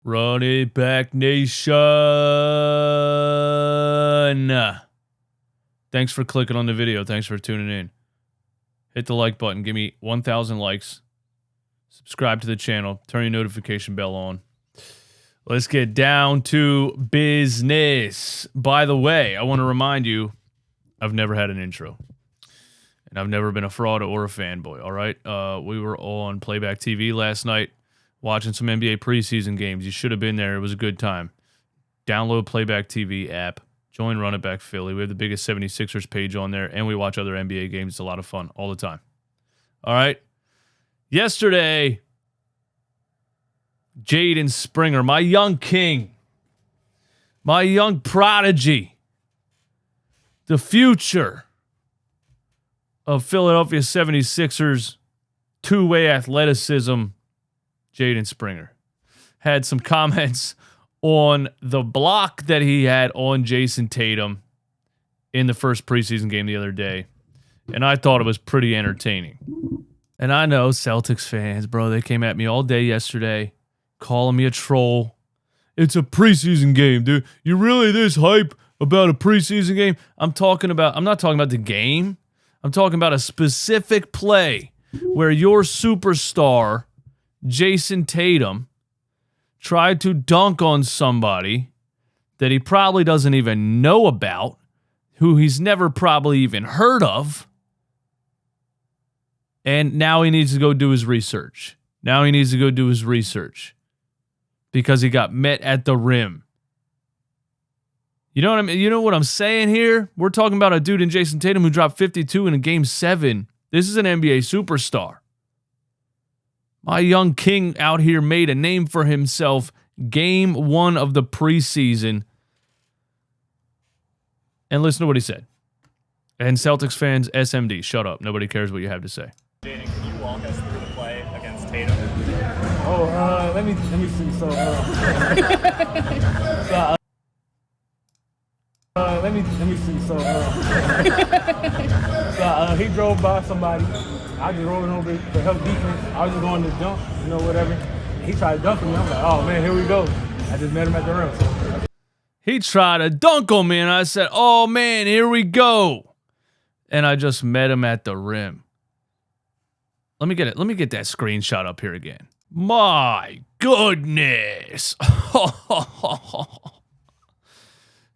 Run it back, nation. Thanks for clicking on the video. Thanks for tuning in. Hit the like button. Give me 1,000 likes. Subscribe to the channel. Turn your notification bell on. Let's get down to business. By the way, I want to remind you, I've never had an intro. And I've never been a fraud or a fanboy, all right? We were on Playback TV last night watching some NBA preseason games. You should have been there. It was a good time. Download Playback TV app. Join Run It Back Philly. We have the biggest 76ers page on there, and we watch other NBA games. It's a lot of fun all the time. All right? Yesterday, Jaden Springer, my young king, my young prodigy, the future of Philadelphia 76ers, two-way athleticism, Jaden Springer, had some comments on the block that he had on Jayson Tatum in the first preseason game the other day, and I thought it was pretty entertaining. And I know Celtics fans, bro, they came at me all day yesterday, calling me a troll. It's a preseason game, dude. You really this hype about a preseason game? I'm not talking about the game. I'm talking about a specific play where your superstar, Jayson Tatum, tried to dunk on somebody that he probably doesn't even know about, who he's never probably even heard of, and now he needs to go do his research. Because he got met at the rim. You know what I mean? You know what I'm saying here? We're talking about a dude in Jayson Tatum who dropped 52 in a Game 7. This is an NBA superstar. My young king out here made a name for himself. Game 1 of the preseason. And listen to what he said. And Celtics fans, SMD, shut up. Nobody cares what you have to say. Jaden, can you walk us through the play against Tatum? Let me see. So, let me see. So, he drove by somebody. I just rolled over to help defense. I was just going to dunk, whatever. He tried to dunk me. I'm like, oh man, here we go. I just met him at the rim. So. He tried to dunk on me, and I said, oh man, here we go. And I just met him at the rim. Let me get that screenshot up here again. My goodness.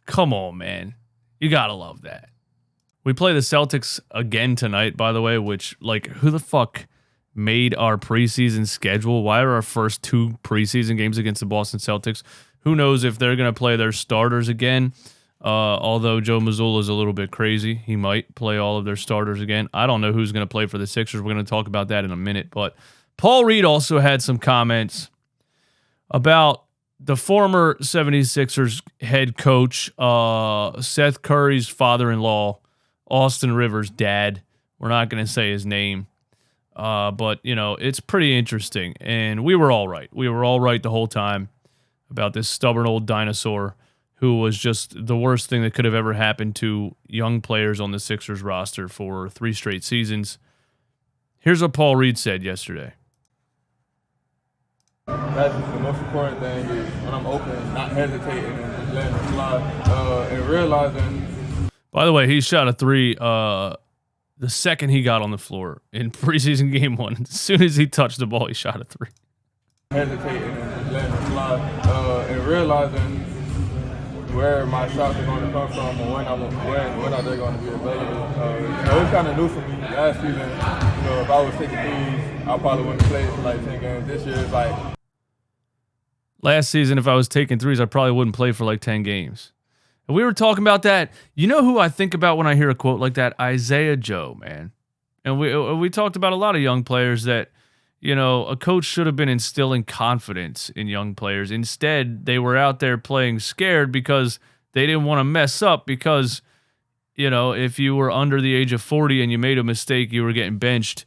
Come on, man. You gotta love that. We play the Celtics again tonight, by the way, which, like, who the fuck made our preseason schedule? Why are our first 2 preseason games against the Boston Celtics? Who knows if they're going to play their starters again? Although Joe Mazzulla is a little bit crazy. He might play all of their starters again. I don't know who's going to play for the Sixers. We're going to talk about that in a minute. But Paul Reed also had some comments about the former 76ers head coach, Seth Curry's father-in-law, Austin Rivers' dad. We're not going to say his name. But, it's pretty interesting. And we were all right. We were all right the whole time about this stubborn old dinosaur who was just the worst thing that could have ever happened to young players on the Sixers roster for 3 straight seasons. Here's what Paul Reed said yesterday. That's the most important thing is when I'm open, not hesitating and just letting it fly and realizing. By the way, he shot a 3 the second he got on the floor in preseason game 1. As soon as he touched the ball, he shot a 3. Hesitating and just letting it fly and realizing where my shots are going to come from and when are they going to be available. It's kind of new for me. Last season, if I was taking threes, I probably wouldn't play for like 10 games. This year, it's like... Last season, if I was taking threes, I probably wouldn't play for like 10 games. And we were talking about that. You know who I think about when I hear a quote like that? Isaiah Joe, man. And we talked about a lot of young players that, a coach should have been instilling confidence in young players. Instead, they were out there playing scared because they didn't want to mess up because, if you were under the age of 40 and you made a mistake, you were getting benched.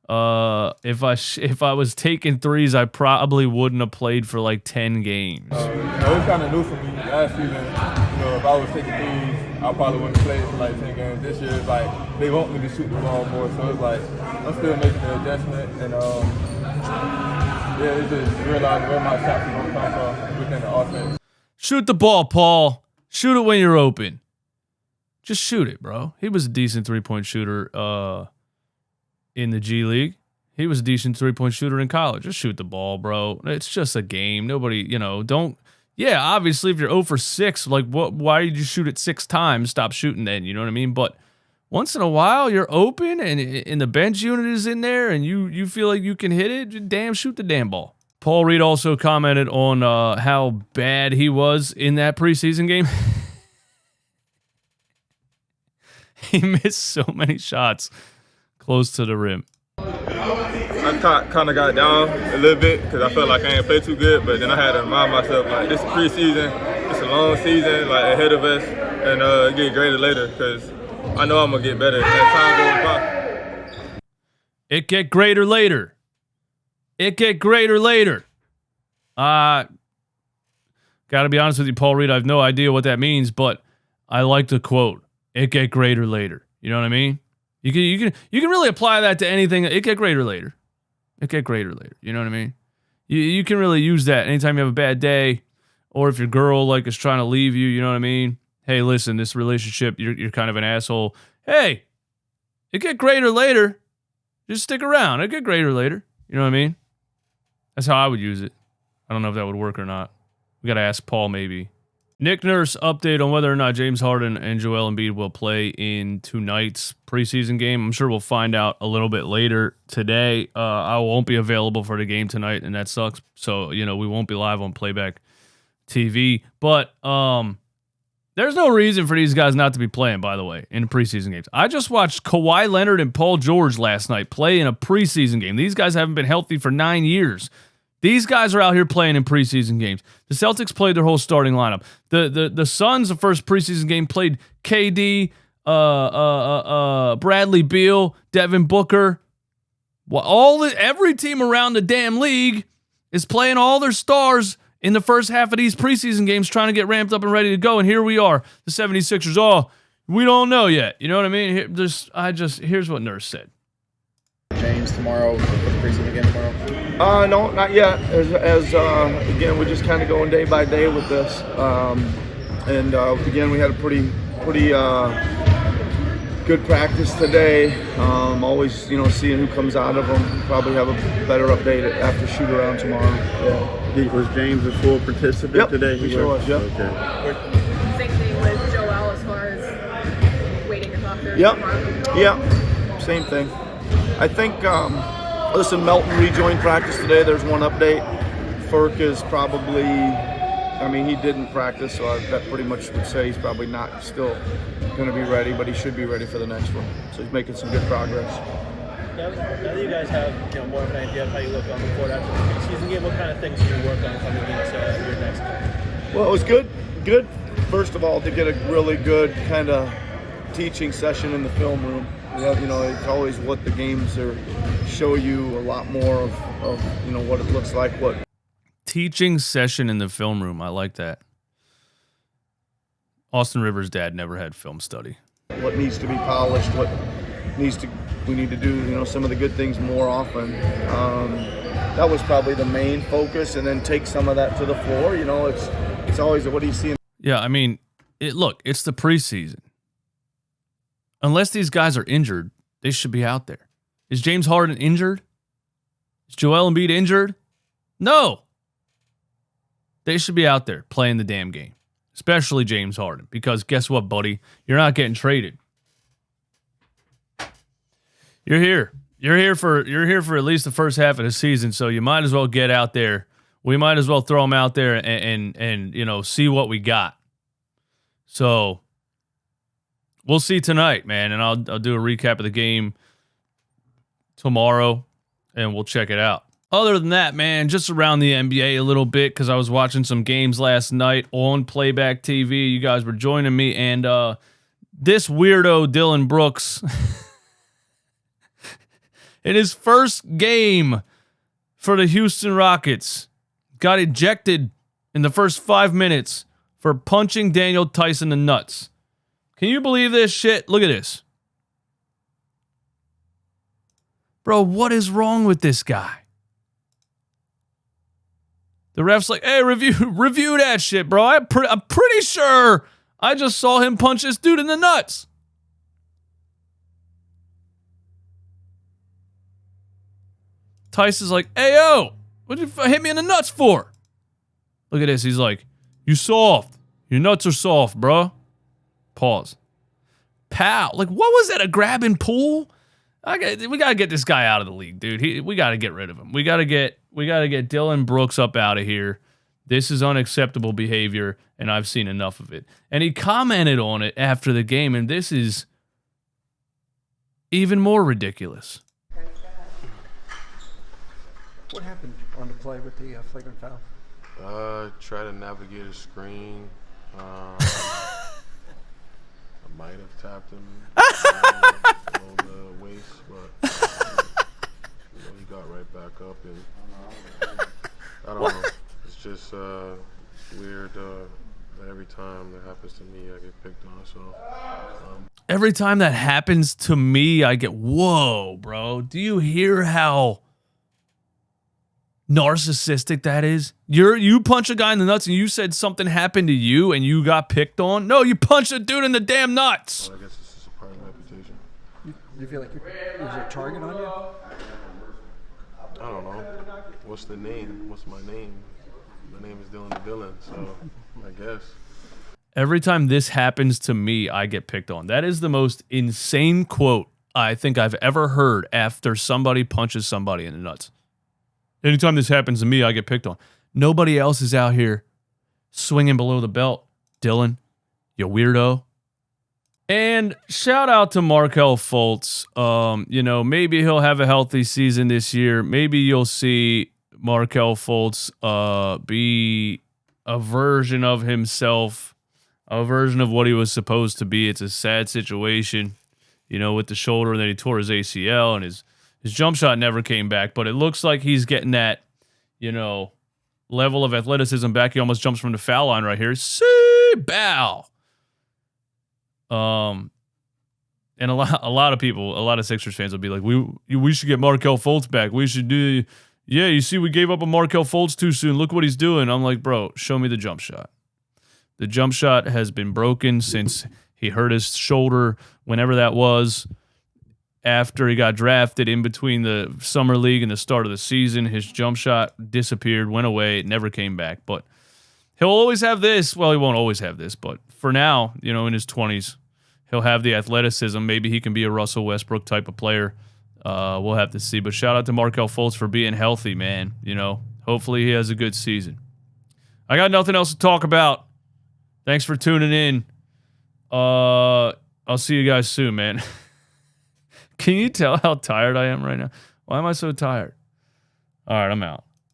If I was taking threes, I probably wouldn't have played for like 10 games. It's kind of new for me. Last season, if I was taking threes, I probably wouldn't play for like 10 games. This year, it's like they want me to shoot the ball more, so it's like I'm still making the adjustment and yeah, it's just realizing where my shots are going to come from within the offense. Shoot the ball, Paul. Shoot it when you're open. Just shoot it, bro. He was a decent three-point shooter in the G League. He was a decent three-point shooter in college. Just shoot the ball, bro. It's just a game. Nobody, don't. Yeah, obviously, if you're 0 for 6, like, why did you shoot it 6 times? Stop shooting then, you know what I mean? But once in a while, you're open and the bench unit is in there and you feel like you can hit it, just shoot the damn ball. Paul Reed also commented on how bad he was in that preseason game. He missed so many shots close to the rim. I kind of got down a little bit because I felt like I ain't played too good, but then I had to remind myself, like, this is preseason, it's a long season, like, ahead of us, and get graded later because I know I'm going to get better as time goes by. It get greater later. It get greater later. Gotta be honest with you, Paul Reed, I have no idea what that means, but I like the quote. It get greater later. You know what I mean? You can really apply that to anything. It get greater later. It get greater later. You know what I mean? You can really use that anytime you have a bad day, or if your girl like is trying to leave you. You know what I mean? Hey, listen, this relationship, you're kind of an asshole. Hey, it get greater later. Just stick around. It get greater later. You know what I mean? That's how I would use it. I don't know if that would work or not. We got to ask Paul maybe. Nick Nurse update on whether or not James Harden and Joel Embiid will play in tonight's preseason game. I'm sure we'll find out a little bit later today. I won't be available for the game tonight, and that sucks. So, we won't be live on Playback TV. But there's no reason for these guys not to be playing, by the way, in preseason games. I just watched Kawhi Leonard and Paul George last night play in a preseason game. These guys haven't been healthy for 9 years. These guys are out here playing in preseason games. The Celtics played their whole starting lineup. The Suns, the first preseason game, played KD, Bradley Beal, Devin Booker. Well, every team around the damn league is playing all their stars in the first half of these preseason games, trying to get ramped up and ready to go. And here we are, the 76ers. Oh, we don't know yet. You know what I mean? Here's what Nurse said. James tomorrow for the preseason game tomorrow? No, not yet. Again, we're just kind of going day by day with this. Again, we had a pretty good practice today. Always, seeing who comes out of them. Probably have a better update after shoot around tomorrow. Yeah. Was James a full participant today? He sure was. Yep. Okay. Same thing with Joel as far as waiting and doctor. Yep. Yeah. Same thing. I think, listen, Melton rejoined practice today. There's one update. Furk is probably, he didn't practice, so that pretty much would say he's probably not still going to be ready, but he should be ready for the next one. So he's making some good progress. Now that you guys have more of an idea of how you look on the court after the preseason game, what kind of things do you work on coming into your next game? Well, it was good. Good, first of all, to get a really good kind of teaching session in the film room. It's always what the games show you a lot more of what it looks like. What teaching session in the film room. I like that. Austin Rivers' dad never had film study. What needs to be polished? We need to do some of the good things more often. That was probably the main focus, and then take some of that to the floor. It's always what do you see? Yeah, it's the preseason. Unless these guys are injured, they should be out there. Is James Harden injured? Is Joel Embiid injured? No. They should be out there playing the damn game, especially James Harden, because guess what, buddy? You're not getting traded. You're here. You're here for at least the first half of the season, so you might as well get out there. We might as well throw them out there and see what we got. So we'll see tonight, man, and I'll do a recap of the game tomorrow, and we'll check it out. Other than that, man, just around the NBA a little bit, because I was watching some games last night on Playback TV. You guys were joining me, and this weirdo Dillon Brooks, in his first game for the Houston Rockets, got ejected in the first 5 minutes for punching Daniel Tyson in the nuts. Can you believe this shit? Look at this. Bro, what is wrong with this guy? The ref's like, hey, review that shit, bro. I'm pretty sure I just saw him punch this dude in the nuts. Tyson's like, hey, yo, what'd you hit me in the nuts for? Look at this. He's like, you soft. Your nuts are soft, bro. Pause. Pow. Like, what was that, a grab and pull? We got to get this guy out of the league, dude. We got to get rid of him. We got to get Dillon Brooks up out of here. This is unacceptable behavior, and I've seen enough of it. And he commented on it after the game, and this is even more ridiculous. What happened on the play with the flagrant foul? Try to navigate a screen. I might have tapped him on the waist, but he got right back up, and I don't know. It's just weird that every time that happens to me, I get picked on. So every time that happens to me, I get, whoa, bro. Do you hear how narcissistic that is? You punch a guy in the nuts and you said something happened to you and you got picked on? No, you punched a dude in the damn nuts. Well, I guess it's just a part of my reputation. You feel like there's a target on you? I don't know. What's the name? What's my name? My name is Dillon, so I guess. Every time this happens to me, I get picked on. That is the most insane quote I think I've ever heard after somebody punches somebody in the nuts. Anytime this happens to me, I get picked on. Nobody else is out here swinging below the belt. Dillon, you weirdo. And shout out to Markelle Fultz. Maybe he'll have a healthy season this year. Maybe you'll see Markelle Fultz be a version of himself, a version of what he was supposed to be. It's a sad situation, with the shoulder, and then he tore his ACL, and his jump shot never came back, but it looks like he's getting that, level of athleticism back. He almost jumps from the foul line right here. See, bow. And a lot of people, a lot of Sixers fans will be like, we should get Markelle Fultz back. We should do, yeah, you see, we gave up on Markelle Fultz too soon. Look what he's doing. I'm like, bro, show me the jump shot. The jump shot has been broken since he hurt his shoulder, whenever that was. After he got drafted, in between the summer league and the start of the season, his jump shot disappeared, went away, it never came back. But he'll always have this. Well, he won't always have this, but for now, in his 20s, he'll have the athleticism. Maybe he can be a Russell Westbrook type of player. We'll have to see. But shout out to Markelle Fultz for being healthy, man. Hopefully he has a good season. I got nothing else to talk about. Thanks for tuning in. I'll see you guys soon, man. Can you tell how tired I am right now? Why am I so tired? All right, I'm out.